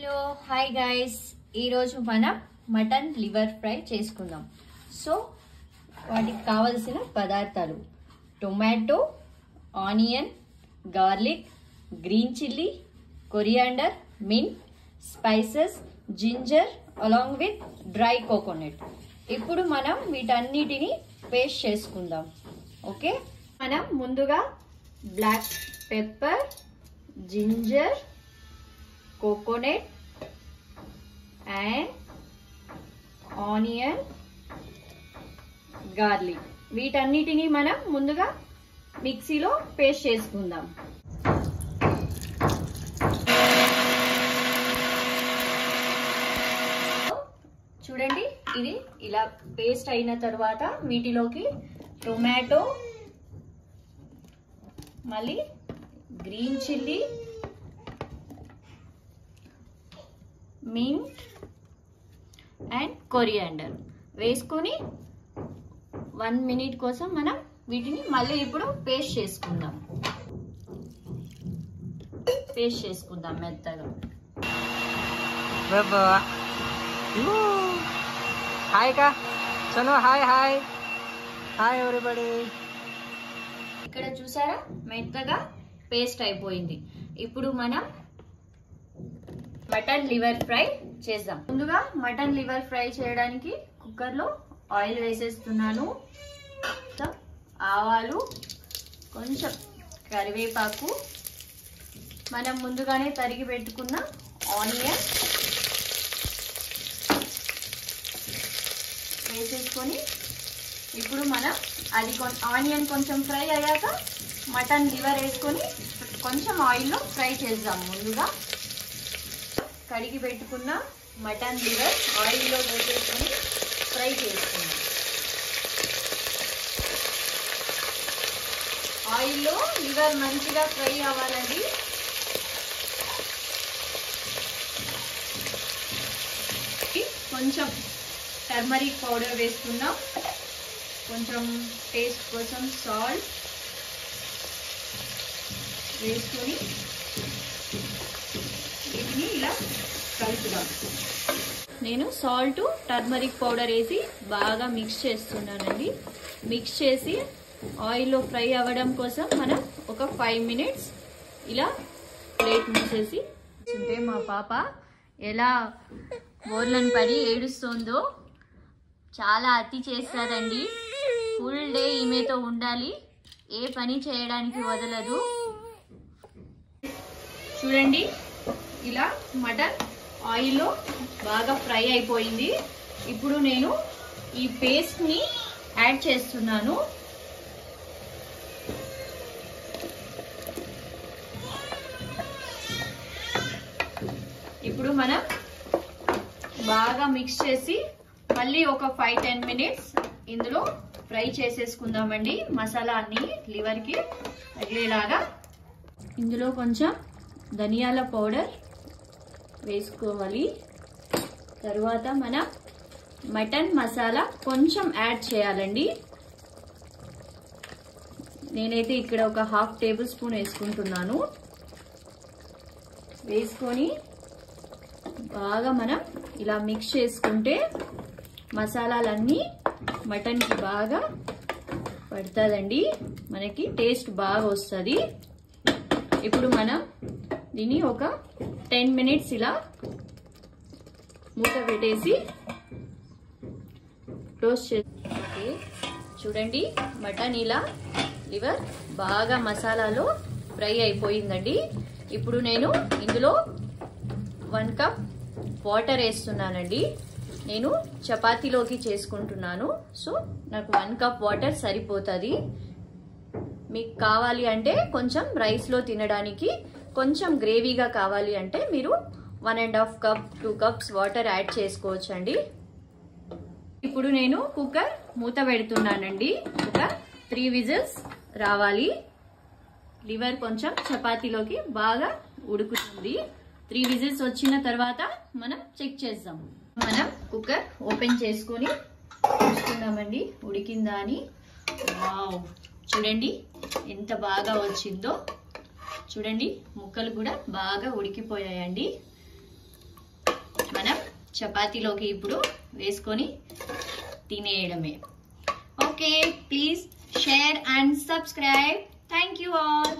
Hello hi guys, ఈరోజు మనం mutton liver fry చేసుకుందాం. సో వాటికి కావలసిన పదార్థాలు: tomato, onion, garlic, green chilli, coriander, mint, spices, ginger along with dry coconut. ఇప్పుడు మనం వీటన్నిటిని పేస్ట్ చేసుకుందాం. ఓకే, మనం ముందుగా black pepper, ginger, coconut and onion, garlic వీటన్నిటిని మనం ముందుగా మిక్సీలో పేస్ట్ చేసుకుందాం. చూడండి, ఇది ఇలా పేస్ట్ అయిన తర్వాత వీటిలోకి టొమాటో, మళ్ళీ green chilli, mint and coriander వేసుకొని 1 మినిట్ కోసం మనం వీటిని మళ్ళీ ఇప్పుడు పేస్ట్ చేసుకుందాం మెత్తగా. హాయ్ కా చలో, హాయ్ హాయ్ హాయ్ ఎవరీబడి. ఇక్కడ చూసారా, మెత్తగా పేస్ట్ అయిపోయింది. ఇప్పుడు మనం మటన్ లివర్ ఫ్రై చేద్దాం. ముందుగా మటన్ లివర్ ఫ్రై చేయడానికి కుక్కర్లో ఆయిల్ వేసేస్తున్నాను. ఆవాలు, కొంచెం కరివేపాకు, మనం ముందుగానే తరిగి పెట్టుకున్న ఆనియన్ వేసేసుకొని ఇప్పుడు మనం అది ఆనియన్ కొంచెం ఫ్రై అయ్యాక మటన్ లివర్ వేసుకొని కొంచెం ఆయిల్లో ఫ్రై చేద్దాం. ముందుగా కడిగి పెట్టుకున్న మటన్ లివర్ ఆయిల్లో వేసేసుకొని ఫ్రై చేసుకున్నాం. ఆయిల్లో లివర్ మంచిగా ఫ్రై అవ్వాలండి. కొంచెం టర్మరిక్ పౌడర్ వేసుకున్నాం, కొంచెం టేస్ట్ కోసం సాల్ట్ వేసుకొని వీటిని ఇలా కలుపుదాం. నేను సాల్ట్, టర్మరిక్ పౌడర్ వేసి బాగా మిక్స్ చేస్తున్నానండి. మిక్స్ చేసి ఆయిల్లో ఫ్రై అవ్వడం కోసం మనం ఒక 5 మినిట్స్ ఇలా ప్లేట్ మూసేసి ఉంటే మా పాప ఎలా బోర్లను పడి ఏడుస్తుందో. చాలా అతి చేస్తారండి. ఫుల్ డే ఈమెతో ఉండాలి, ఏ పని చేయడానికి వదలదు. చూడండి, ఇలా మటన్ ఆయిల్లో బాగా ఫ్రై అయిపోయింది. ఇప్పుడు నేను ఈ పేస్ట్ని యాడ్ చేస్తున్నాను. ఇప్పుడు మనం బాగా మిక్స్ చేసి మళ్ళీ ఒక 5-10 మినిట్స్ ఇందులో ఫ్రై చేసేసుకుందామండి. మసాలా అన్ని లివర్కి తగిలేలాగా. ఇందులో కొంచెం ధనియాల పౌడర్ వేసుకోవాలి. తరువాత మనం మటన్ మసాలా కొంచెం యాడ్ చేయాలండి. నేనైతే ఇక్కడ ఒక 1/2 టేబుల్ స్పూన్ వేసుకుంటున్నాను. వేసుకొని బాగా మనం ఇలా మిక్స్ చేసుకుంటే మసాలాలన్నీ మటన్కి బాగా పడుతుందండి, మనకి టేస్ట్ బాగా వస్తుంది. ఇప్పుడు మనం దీన్ని ఒక 10 మినిట్స్ ఇలా మూత పెట్టేసి రోస్ట్ ఓకే, చూడండి, మటన్ ఇలా లివర్ బాగా మసాలాలో ఫ్రై అయిపోయిందండి. ఇప్పుడు నేను ఇందులో 1 కప్ వాటర్ వేస్తున్నానండి. నేను చపాతీలోకి చేసుకుంటున్నాను, సో నాకు 1 కప్ వాటర్ సరిపోతుంది. మీకు కావాలి అంటే కొంచెం రైస్లో తినడానికి కొంచెం గ్రేవీగా కావాలి అంటే మీరు 1.5 కప్ 2 కప్స్ వాటర్ యాడ్ చేసుకోవచ్చు అండి. ఇప్పుడు నేను కుక్కర్ మూత పెడుతున్నానండి. ఒక 3 విజిల్స్ రావాలి. లివర్ కొంచెం చపాతీలోకి బాగా ఉడుకుతుంది. 3 విజిల్స్ వచ్చిన తర్వాత మనం చెక్ చేద్దాం. మనం కుక్కర్ ఓపెన్ చేసుకొని చూసుకుందామండి ఉడికిందా అని. వావ్, చూడండి ఎంత బాగా వచ్చిందో. చూడండి ముక్కలు కూడా బాగా ఉడికిపోయాయండి. చపాతీలోకి ఇప్పుడు వేసుకొని తినేయడమే. Okay, please share and subscribe. Thank you all.